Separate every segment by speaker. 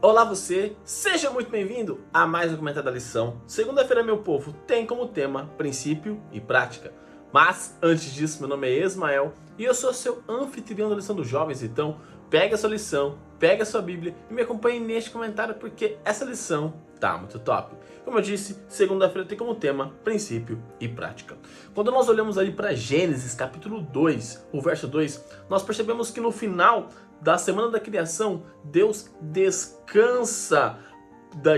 Speaker 1: Olá você, seja muito bem-vindo a mais um comentário da lição. Segunda-feira, meu povo, tem como tema princípio e prática. Mas antes disso, meu nome é Ismael e eu sou seu anfitrião da lição dos jovens. Então pega a sua lição, pega a sua Bíblia e me acompanhe neste comentário porque essa lição tá muito top. Como eu disse, segunda-feira tem como tema princípio e prática. Quando nós olhamos ali para Gênesis capítulo 2, o verso 2, nós percebemos que no final da semana da criação, Deus descansa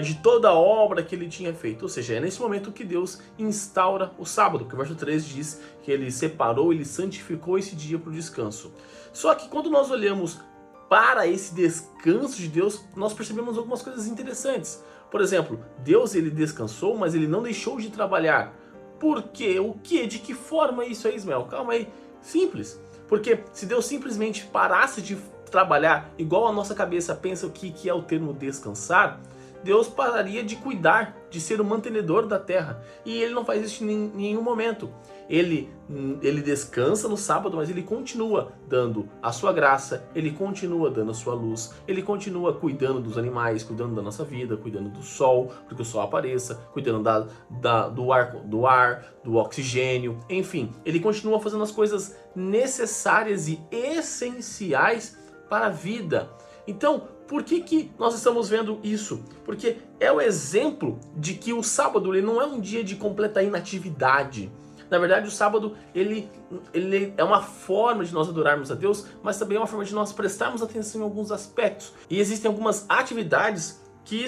Speaker 1: de toda a obra que ele tinha feito. Ou seja, é nesse momento que Deus instaura o sábado, que o verso 3 diz que ele separou, ele santificou esse dia para o descanso. Só que quando nós olhamos para esse descanso de Deus, nós percebemos algumas coisas interessantes. Por exemplo, Deus ele descansou, mas ele não deixou de trabalhar. Por quê? O que? De que forma isso é, Ismael? Calma aí. Simples. Porque se Deus simplesmente parasse de trabalhar igual a nossa cabeça pensa o que é o termo descansar, Deus pararia de cuidar, de ser o mantenedor da terra. E ele não faz isso em nenhum momento. Ele descansa no sábado, mas ele continua dando a sua graça, ele continua dando a sua luz, ele continua cuidando dos animais, cuidando da nossa vida, cuidando do sol, porque o sol apareça, cuidando do ar, do oxigênio, enfim. Ele continua fazendo as coisas necessárias e essenciais para a vida. Então, por que nós estamos vendo isso? Porque é o exemplo de que o sábado ele não é um dia de completa inatividade. Na verdade, o sábado ele é uma forma de nós adorarmos a Deus, mas também é uma forma de nós prestarmos atenção em alguns aspectos. E existem algumas atividades que,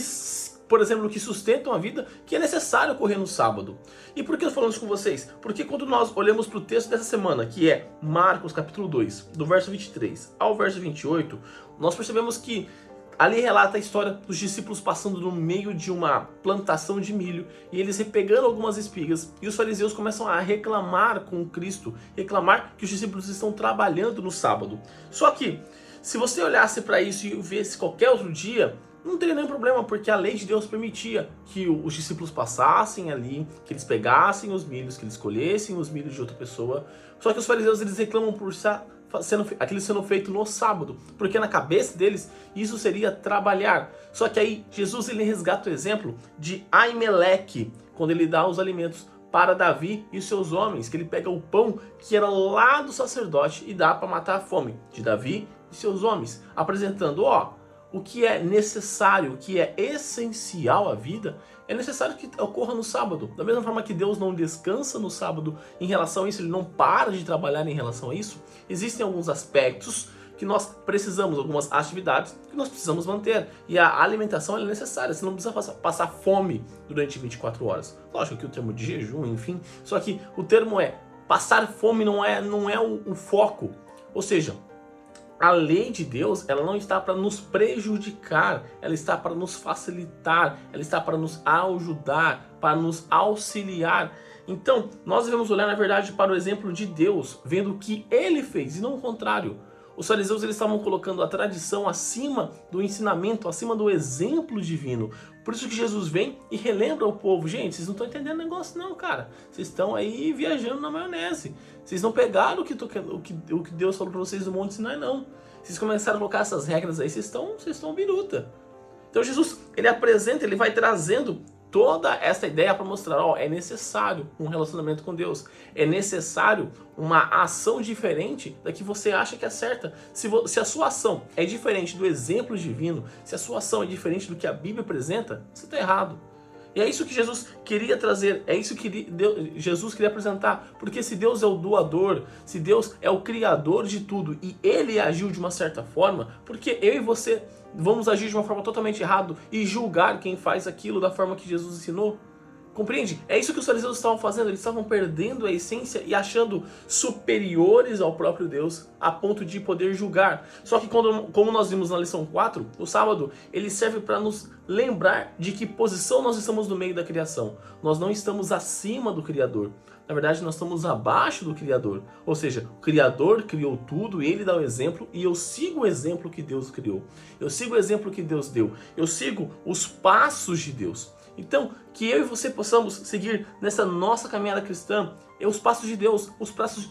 Speaker 1: por exemplo, que sustentam a vida, que é necessário ocorrer no sábado. E por que eu estou falando isso com vocês? Porque quando nós olhamos para o texto dessa semana, que é Marcos capítulo 2, do verso 23 ao verso 28, nós percebemos que ali relata a história dos discípulos passando no meio de uma plantação de milho e eles pegando algumas espigas, e os fariseus começam a reclamar com Cristo, reclamar que os discípulos estão trabalhando no sábado. Só que, se você olhasse para isso e visse qualquer outro dia, não teria nenhum problema, porque a lei de Deus permitia que os discípulos passassem ali, que eles pegassem os milhos, que eles colhessem os milhos de outra pessoa. Só que os fariseus eles reclamam por aquilo sendo feito no sábado, porque na cabeça deles isso seria trabalhar. Só que aí Jesus ele resgata o exemplo de Aimeleque, quando ele dá os alimentos para Davi e seus homens, que ele pega o pão que era lá do sacerdote e dá para matar a fome de Davi e seus homens, apresentando, o que é necessário, o que é essencial à vida, é necessário que ocorra no sábado. Da mesma forma que Deus não descansa no sábado em relação a isso, ele não para de trabalhar em relação a isso, existem alguns aspectos que nós precisamos, algumas atividades que nós precisamos manter. E a alimentação é necessária, você não precisa passar fome durante 24 horas. Lógico que o termo de jejum, enfim, só que o termo é passar fome não é o foco. Ou seja, a lei de Deus, ela não está para nos prejudicar, ela está para nos facilitar, ela está para nos ajudar, para nos auxiliar. Então, nós devemos olhar, na verdade, para o exemplo de Deus, vendo o que ele fez, e não o contrário. Os fariseus eles estavam colocando a tradição acima do ensinamento, acima do exemplo divino. Por isso que Jesus vem e relembra ao povo: gente, vocês não estão entendendo o negócio não, cara. Vocês estão aí viajando na maionese. Vocês não pegaram o que Deus falou para vocês no Monte Sinai, não. Vocês começaram a colocar essas regras aí, vocês estão biruta. Então Jesus, ele apresenta, ele vai trazendo toda essa ideia para mostrar, é necessário um relacionamento com Deus. É necessário uma ação diferente da que você acha que é certa. Se a sua ação é diferente do exemplo divino, se a sua ação é diferente do que a Bíblia apresenta, você está errado. E é isso que Jesus queria trazer, é isso que Jesus queria apresentar. Porque se Deus é o doador, se Deus é o criador de tudo e ele agiu de uma certa forma, porque eu e você vamos agir de uma forma totalmente errada e julgar quem faz aquilo da forma que Jesus ensinou? Compreende? É isso que os fariseus estavam fazendo, eles estavam perdendo a essência e achando superiores ao próprio Deus a ponto de poder julgar. Só que como nós vimos na lição 4, o sábado ele serve para nos lembrar de que posição nós estamos no meio da criação. Nós não estamos acima do Criador. Na verdade, nós estamos abaixo do Criador. Ou seja, o Criador criou tudo, ele dá o exemplo e eu sigo o exemplo que Deus criou. Eu sigo o exemplo que Deus deu. Eu sigo os passos de Deus. Então, que eu e você possamos seguir nessa nossa caminhada cristã, os passos de Deus, os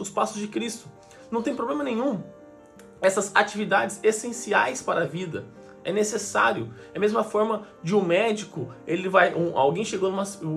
Speaker 1: passos de Cristo. Não tem problema nenhum. Essas atividades essenciais para a vida, É necessário. É a mesma forma de um médico, alguém chegou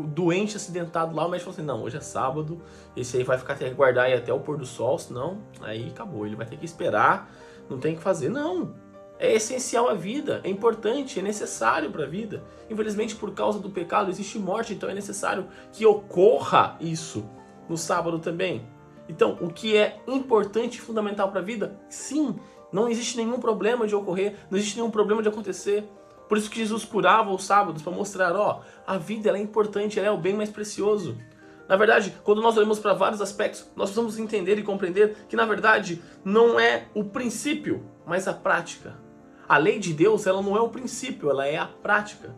Speaker 1: doente, acidentado lá, o médico falou assim, não, hoje é sábado, esse aí vai ter que aguardar aí até o pôr do sol, senão aí acabou, ele vai ter que esperar, não tem o que fazer. Não, é essencial à vida, é importante, é necessário para a vida. Infelizmente, por causa do pecado, existe morte, então é necessário que ocorra isso no sábado também. Então, o que é importante e fundamental para a vida, sim, não existe nenhum problema de ocorrer, não existe nenhum problema de acontecer. Por isso que Jesus curava os sábados, para mostrar, a vida ela é importante, ela é o bem mais precioso. Na verdade, quando nós olhamos para vários aspectos, nós precisamos entender e compreender que, na verdade, não é o princípio, mas a prática. A lei de Deus, ela não é o princípio, ela é a prática.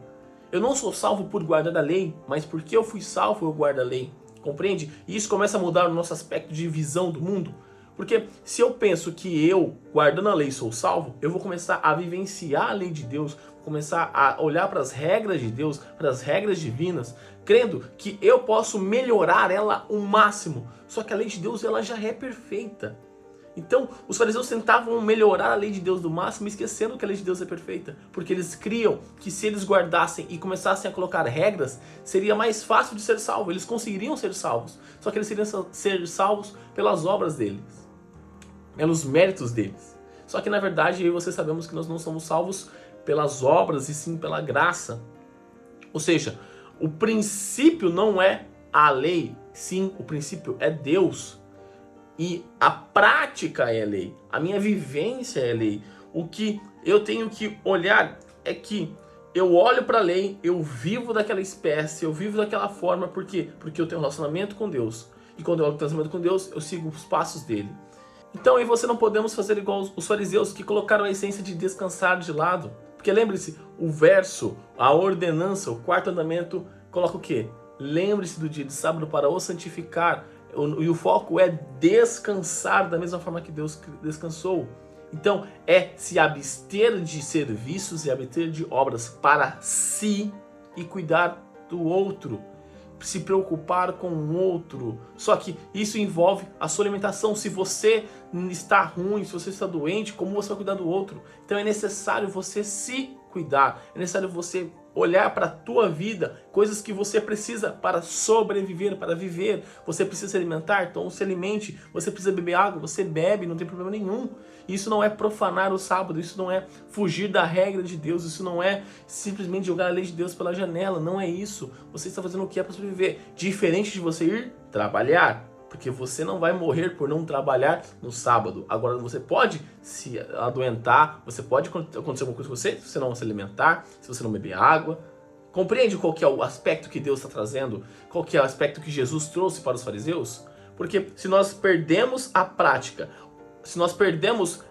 Speaker 1: Eu não sou salvo por guardar a lei, mas porque eu fui salvo, eu guardo a lei. Compreende? E isso começa a mudar o nosso aspecto de visão do mundo. Porque se eu penso que eu, guardando a lei, sou salvo, eu vou começar a vivenciar a lei de Deus, vou começar a olhar para as regras de Deus, para as regras divinas, crendo que eu posso melhorar ela o máximo. Só que a lei de Deus ela já é perfeita. Então, os fariseus tentavam melhorar a lei de Deus do máximo, esquecendo que a lei de Deus é perfeita. Porque eles criam que se eles guardassem e começassem a colocar regras, seria mais fácil de ser salvo. Eles conseguiriam ser salvos. Só que eles seriam ser salvos pelas obras deles, pelos méritos deles. Só que na verdade eu e você sabemos que nós não somos salvos pelas obras e sim pela graça. Ou seja, o princípio não é a lei, sim, o princípio é Deus. E a prática é a lei, a minha vivência é a lei. O que eu tenho que olhar é que eu olho para a lei, eu vivo daquela espécie, eu vivo daquela forma, por quê? Porque eu tenho um relacionamento com Deus. E quando eu olho o relacionamento com Deus, eu sigo os passos dele. Então eu e você não podemos fazer igual os fariseus que colocaram a essência de descansar de lado. Porque lembre-se, o verso, a ordenança, o quarto mandamento, coloca o quê? Lembre-se do dia de sábado para o santificar. E o foco é descansar da mesma forma que Deus descansou. Então é se abster de serviços e abster de obras para si e cuidar do outro. Se preocupar com o outro. Só que isso envolve a sua alimentação. Se você está ruim, se você está doente, como você vai cuidar do outro? Então é necessário você se cuidar. É necessário você olhar para a tua vida, coisas que você precisa para sobreviver, para viver. Você precisa se alimentar, então se alimente. Você precisa beber água, você bebe, não tem problema nenhum. Isso não é profanar o sábado, isso não é fugir da regra de Deus, isso não é simplesmente jogar a lei de Deus pela janela, não é isso. Você está fazendo o que é para sobreviver, diferente de você ir trabalhar. Porque você não vai morrer por não trabalhar no sábado. Agora você pode se adoentar, você pode acontecer alguma coisa com você se você não se alimentar, se você não beber água. Compreende qual que é o aspecto que Deus está trazendo? Qual que é o aspecto que Jesus trouxe para os fariseus? Porque se nós perdemos a prática, se nós perdemos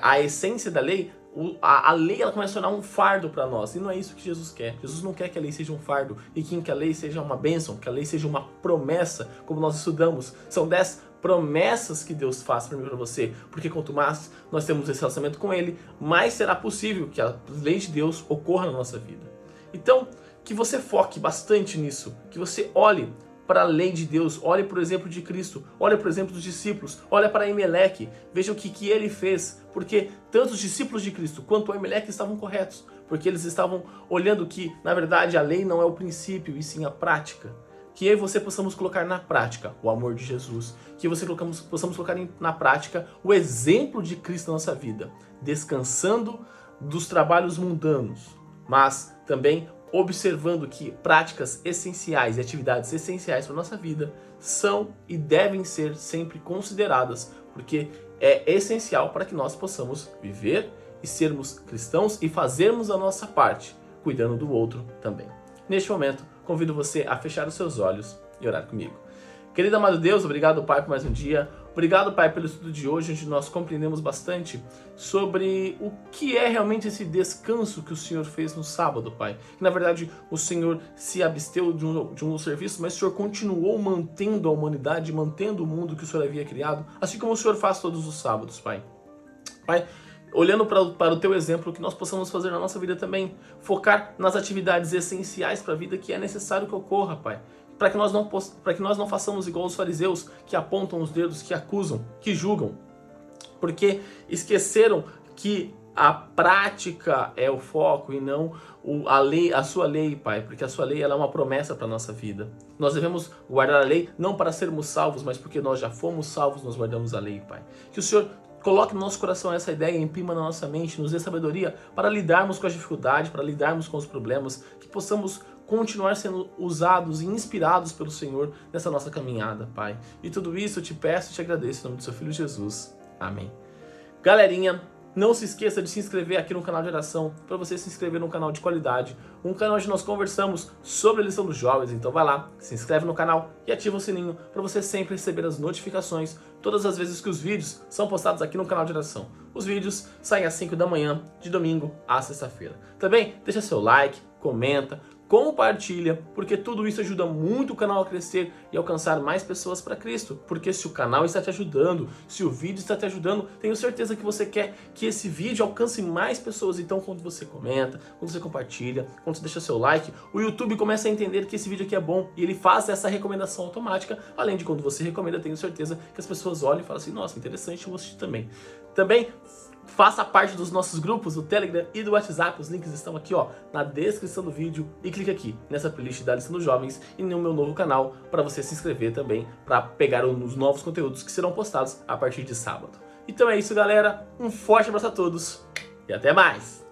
Speaker 1: a essência da lei, a lei ela começa a tornar um fardo para nós. E não é isso que Jesus quer. Jesus não quer que a lei seja um fardo. E que a lei seja uma bênção, que a lei seja uma promessa, como nós estudamos. São 10 promessas que Deus faz para mim e para você. Porque quanto mais nós temos esse relacionamento com Ele, mais será possível que a lei de Deus ocorra na nossa vida. Então, que você foque bastante nisso. Que você olhe para a lei de Deus, olhe para o exemplo de Cristo, olhe para o exemplo dos discípulos, olhe para Emelec, veja o que ele fez, porque tanto os discípulos de Cristo quanto Emelec estavam corretos, porque eles estavam olhando que, na verdade, a lei não é o princípio, e sim a prática. Que eu e você possamos colocar na prática o amor de Jesus, que você possamos colocar na prática o exemplo de Cristo na nossa vida, descansando dos trabalhos mundanos, mas também observando que práticas essenciais e atividades essenciais para a nossa vida são e devem ser sempre consideradas, porque é essencial para que nós possamos viver e sermos cristãos e fazermos a nossa parte, cuidando do outro também. Neste momento, convido você a fechar os seus olhos e orar comigo. Querido amado Deus, obrigado, Pai, por mais um dia. Obrigado, Pai, pelo estudo de hoje, onde nós compreendemos bastante sobre o que é realmente esse descanso que o Senhor fez no sábado, Pai. Que, na verdade, o Senhor se absteu de um serviço, mas o Senhor continuou mantendo a humanidade, mantendo o mundo que o Senhor havia criado, assim como o Senhor faz todos os sábados, Pai. Pai, olhando para o Teu exemplo, que nós possamos fazer na nossa vida também, focar nas atividades essenciais para a vida que é necessário que ocorra, Pai. Para que nós não façamos igual os fariseus, que apontam os dedos, que acusam, que julgam. Porque esqueceram que a prática é o foco e não a lei, a sua lei, Pai, porque a sua lei ela é uma promessa para a nossa vida. Nós devemos guardar a lei não para sermos salvos, mas porque nós já fomos salvos, nós guardamos a lei, Pai. Que o Senhor coloque no nosso coração essa ideia, imprima na nossa mente, nos dê sabedoria para lidarmos com as dificuldades, para lidarmos com os problemas, que possamos continuar sendo usados e inspirados pelo Senhor nessa nossa caminhada, Pai. E tudo isso eu te peço e te agradeço em nome do seu Filho Jesus. Amém. Galerinha, não se esqueça de se inscrever aqui no canal de oração, para você se inscrever num canal de qualidade, um canal onde nós conversamos sobre a lição dos jovens. Então vai lá, se inscreve no canal e ativa o sininho para você sempre receber as notificações todas as vezes que os vídeos são postados aqui no canal de oração. Os vídeos saem às 5 da manhã, de domingo a sexta-feira. Também deixa seu like, comenta, compartilha, porque tudo isso ajuda muito o canal a crescer e alcançar mais pessoas para Cristo. Porque se o canal está te ajudando, se o vídeo está te ajudando, tenho certeza que você quer que esse vídeo alcance mais pessoas. Então, quando você comenta, quando você compartilha, quando você deixa seu like, o YouTube começa a entender que esse vídeo aqui é bom e ele faz essa recomendação automática. Além de quando você recomenda, tenho certeza que as pessoas olham e falam assim: nossa, interessante, eu vou assistir também. Também faça parte dos nossos grupos do Telegram e do WhatsApp, os links estão aqui ó, na descrição do vídeo, e clique aqui nessa playlist da Lição dos Jovens e no meu novo canal para você se inscrever também, para pegar os novos conteúdos que serão postados a partir de sábado. Então é isso galera, um forte abraço a todos e até mais!